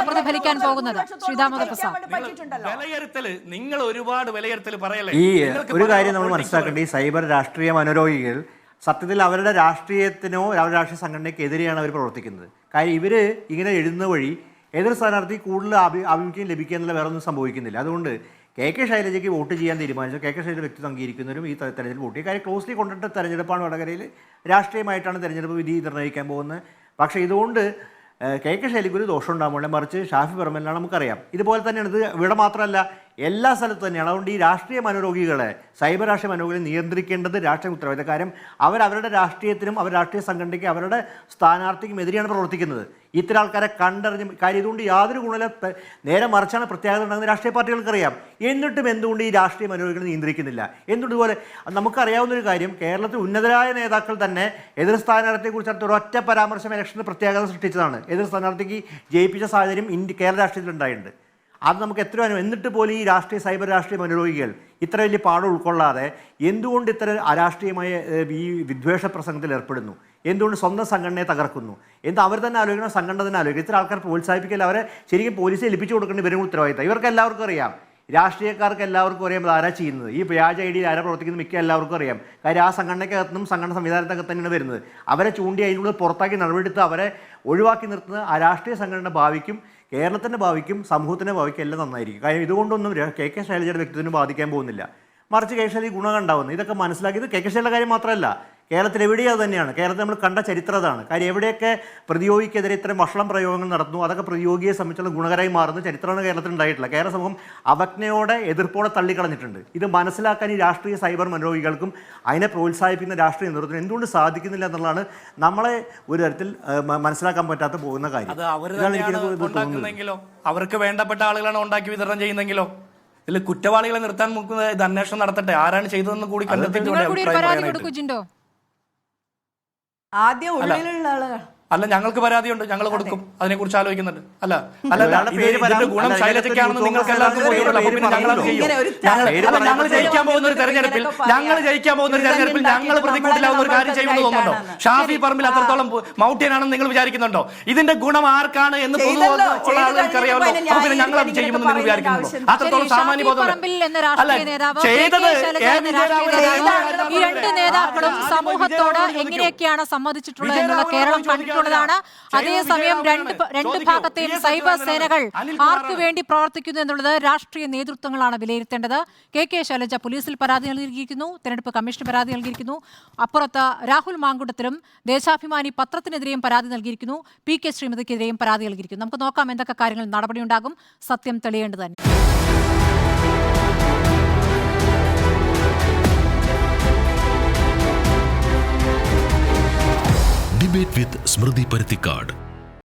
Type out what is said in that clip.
പ്രതിഫലിക്കാൻ പോകുന്നത്? നിങ്ങൾ ഒരുപാട് വിലയിരുത്തൽ പറയല്ലേ. ഈ ഒരു കാര്യം നമ്മൾ മനസ്സിലാക്കേണ്ട, ഈ സൈബർ രാഷ്ട്രീയ മനോരോഗികൾ സത്യത്തിൽ അവരുടെ രാഷ്ട്രീയത്തിനോ അവരുടെ രാഷ്ട്രീയ സംഘടനയ്ക്കെതിരെയാണ് അവർ പ്രവർത്തിക്കുന്നത്. കാര്യം ഇവർ ഇങ്ങനെ എഴുതുന്ന വഴി എതിർ സ്ഥാനാർത്ഥി കൂടുതൽ ആഭിമുഖ്യം ലഭിക്കുക എന്നുള്ള വേറെ ഒന്നും സംഭവിക്കുന്നില്ല. അതുകൊണ്ട് കെ ശൈലജയ്ക്ക് വോട്ട് ചെയ്യാൻ തീരുമാനിച്ചു. കെ ശൈലജ വ്യക്തി അംഗീകരിക്കുന്നവരും ഈ തെരഞ്ഞെടുപ്പ് വോട്ട് ചെയ്യും. കാര്യം ക്ലോസ്ലി കൊണ്ടിട്ട് തെരഞ്ഞെടുപ്പാണ് വടകരയിൽ. രാഷ്ട്രീയമായിട്ടാണ് തെരഞ്ഞെടുപ്പ് വിധി നിർണ്ണയിക്കാൻ പോകുന്നത്. പക്ഷേ ഇതുകൊണ്ട് കെ ശൈലജയ്ക്ക് ഒരു ദോഷം ഉണ്ടാകുമ്പോൾ, മറിച്ച് ഷാഫി പറമ്പലിനാണ് നമുക്കറിയാം. ഇതുപോലെ തന്നെയാണ്. ഇത് ഇവിടെ മാത്രമല്ല, എല്ലാ സ്ഥലത്തും തന്നെയാണ്. അതുകൊണ്ട് ഈ രാഷ്ട്രീയ മനോരോഗികളെ, സൈബർ രാഷ്ട്രീയ മനോരോഗികളെ നിയന്ത്രിക്കേണ്ടത് രാഷ്ട്രീയ ഉത്തരവാദിത്തം. കാര്യം അവരവരുടെ രാഷ്ട്രീയത്തിനും അവരുടെ രാഷ്ട്രീയ സംഘടനയ്ക്ക് അവരുടെ സ്ഥാനാർത്ഥിക്കും എതിരെയാണ് പ്രവർത്തിക്കുന്നത്. ഇത്തരം ആൾക്കാരെ കണ്ടറിഞ്ഞ് കാര്യം ഇതുകൊണ്ട് യാതൊരു ഗുണമില്ല. നേരെ മറിച്ചാണ് പ്രത്യേകത ഉണ്ടാകുന്ന രാഷ്ട്രീയ പാർട്ടികൾക്കറിയാം. എന്നിട്ടും എന്തുകൊണ്ട് ഈ രാഷ്ട്രീയ മനോരോഗികളെ നിയന്ത്രിക്കുന്നില്ല? എന്തുകൊണ്ട് ഇതുപോലെ നമുക്കറിയാവുന്നൊരു കാര്യം, കേരളത്തിൽ ഉന്നതരായ നേതാക്കൾ തന്നെ എതിർ സ്ഥാനാർത്ഥിയെക്കുറിച്ച് അടുത്ത ഒരൊറ്റ പരാമർശം ഇലക്ഷന് പ്രത്യേകത സൃഷ്ടിച്ചതാണ്. എതിർ സ്ഥാനാർത്ഥിക്ക് ജയിപ്പിച്ച സാഹചര്യം കേരള രാഷ്ട്രീയത്തിൽ ഉണ്ടായിട്ടുണ്ട്. അത് നമുക്ക് എത്ര അനുഭവം. എന്നിട്ട് പോലും ഈ സൈബർ രാഷ്ട്രീയ മനോരോഗികൾ ഇത്ര വലിയ പാഠം ഉൾക്കൊള്ളാതെ എന്തുകൊണ്ട് ഇത്ര അരാഷ്ട്രീയമായ ഈ വിദ്വേഷ പ്രസംഗത്തിൽ ഏർപ്പെടുന്നു? എന്തുകൊണ്ട് സ്വന്തം സംഘടനയെ തകർക്കുന്നു? അവർ തന്നെ ആലോചിക്കണം, സംഘടന തന്നെ ആലോചിക്കണം. ഇത്ര ആൾക്കാർ പ്രോത്സാഹിപ്പിക്കൽ, അവരെ ശരിക്കും പോലീസിൽ ഏൽപ്പിച്ചു കൊടുക്കേണ്ട ഇവരും ഉത്തരവാദിത്തം. ഇവർക്ക് എല്ലാവർക്കും അറിയാം, രാഷ്ട്രീയക്കാർക്ക് എല്ലാവർക്കും അറിയാം ആരാ ചെയ്യുന്നത്. ഈ വ്യാജ ഐഡിയിൽ ആരാ പ്രവർത്തിക്കുന്നത് മിക്ക എല്ലാവർക്കും അറിയാം. കാര്യം ആ സംഘടനയ്ക്കകത്തും സംഘടന സംവിധാനത്തിനകത്ത് തന്നെയാണ് വരുന്നത്. അവരെ ചൂണ്ടി അതിനുള്ളിൽ പുറത്താക്കി നടപടിയെടുത്ത് അവരെ ഒഴിവാക്കി നിർത്തുന്ന ആ രാഷ്ട്രീയ സംഘടന ഭാവിക്കും കേരളത്തിൻ്റെ ഭാവിക്കും സമൂഹത്തിൻ്റെ ഭാവിക്കും എല്ലാം നന്നായിരിക്കും. കാര്യം ഇതുകൊണ്ടൊന്നും കെ ശൈലജയുടെ വ്യക്തിത്വത്തിന് ബാധിക്കാൻ പോകുന്നില്ല. മറിച്ച് കെ ശൈലജ ഗുണം ഉണ്ടാവുന്നത്. ഇതൊക്കെ മനസ്സിലാക്കിയത് കെ ശൈലജയുടെ കാര്യം മാത്രമല്ല, കേരളത്തിൽ എവിടെയും അത് തന്നെയാണ്. കേരളത്തിൽ നമ്മൾ കണ്ട ചരിത്രം അതാണ്. കാര്യം എവിടെയൊക്കെ പ്രതിയോഗിക്കെതിരെ ഇത്തരം വഷളം പ്രയോഗങ്ങൾ നടത്തുന്നു, അതൊക്കെ പ്രതിയോഗിയെ സംബന്ധിച്ചുള്ള ഗുണകരമായി മാറുന്ന ചരിത്രമാണ് കേരളത്തിൽ ഉണ്ടായിട്ടില്ല. കേരള സമൂഹം അവജ്ഞയോടെ എതിർപ്പോടെ തള്ളിക്കളഞ്ഞിട്ടുണ്ട്. ഇത് മനസ്സിലാക്കാൻ ഈ രാഷ്ട്രീയ സൈബർ മനോരോഗികൾക്കും അതിനെ പ്രോത്സാഹിപ്പിക്കുന്ന രാഷ്ട്രീയ നേതൃത്വത്തിന് എന്തുകൊണ്ട് സാധിക്കുന്നില്ല എന്നുള്ളതാണ് നമ്മളെ ഒരു തരത്തിൽ മനസ്സിലാക്കാൻ പറ്റാത്ത പോകുന്ന കാര്യം. അവർക്ക് വേണ്ടപ്പെട്ട ആളുകളാണ് ഉണ്ടാക്കി വിതരണം ചെയ്യുന്നെങ്കിലോ? ഇതിൽ കുറ്റവാളികളെ നിർത്താൻ നോക്കുന്നത് ഇത് അന്വേഷണം നടത്തട്ടെ, ആരാണ് ചെയ്തതെന്ന് കൂടി കണ്ടെത്തിയിട്ടുണ്ട്. ആദ്യം ഉള്ളിലുള്ള ആളുകൾ അല്ല, ഞങ്ങൾക്ക് പരാതിയുണ്ട്, ഞങ്ങൾ കൊടുക്കും, അതിനെ കുറിച്ച് ആലോചിക്കുന്നുണ്ട്. ഇതിന്റെ ഗുണം ശൈലജയ്ക്കാണെന്ന് നിങ്ങൾക്ക് എല്ലാവർക്കും ഞങ്ങൾ ജയിക്കാൻ പോകുന്ന ഒരു തെരഞ്ഞെടുപ്പിൽ ഞങ്ങൾ പ്രതികൂട്ടിലാവുന്ന ഒരു കാര്യം ചെയ്യുമെന്ന് തോന്നുന്നുണ്ടോ? ഷാഫി പറമ്പിൽ അത്രത്തോളം മൗഢ്യനാണെന്ന് നിങ്ങൾ വിചാരിക്കുന്നുണ്ടോ? ഇതിന്റെ ഗുണം ആർക്കാണ് എന്ന് പൊതുവെയുള്ള ആളുകൾക്ക് അറിയാമല്ലോ. അപ്പൊ പിന്നെ ഞങ്ങൾ അത് ചെയ്യുമെന്ന് നിങ്ങൾ വിചാരിക്കുന്നുണ്ടോ? അത്രത്തോളം സാമാന്യ ബോധം ചെയ്തത് ഈ രണ്ട് നേതാക്കളും സമൂഹത്തോട് എങ്ങനെയൊക്കെയാണ് സംവദിച്ചിട്ടുള്ളത് എന്നുള്ള കേരളം കണ്ടിട്ടുള്ളതാണ്. അതേസമയം രണ്ട് ഭാഗത്തെയും സൈബർ സേനകൾ ആർക്കു വേണ്ടി പ്രവർത്തിക്കുന്നു എന്നുള്ളത് രാഷ്ട്രീയ നേതൃത്വങ്ങളാണ് വിലയിരുത്തേണ്ടത്. കെ ശൈലജ പോലീസിൽ പരാതി നൽകിയിരിക്കുന്നു, തെരഞ്ഞെടുപ്പ് കമ്മീഷന് പരാതി നൽകിയിരിക്കുന്നു. അപ്പുറത്ത് രാഹുൽ മാങ്കുട്ടത്തിലും ദേശാഭിമാനി പത്രത്തിനെതിരെയും പരാതി നൽകിയിരിക്കുന്നു, PK ശ്രീമതിക്കെതിരെയും പരാതി നൽകിയിരിക്കുന്നു. നമുക്ക് നോക്കാം എന്തൊക്കെ കാര്യങ്ങൾ നടപടിയുണ്ടാകും. സത്യം തെളിയേണ്ടത് തന്നെ. Debate with Smriti Parthikad.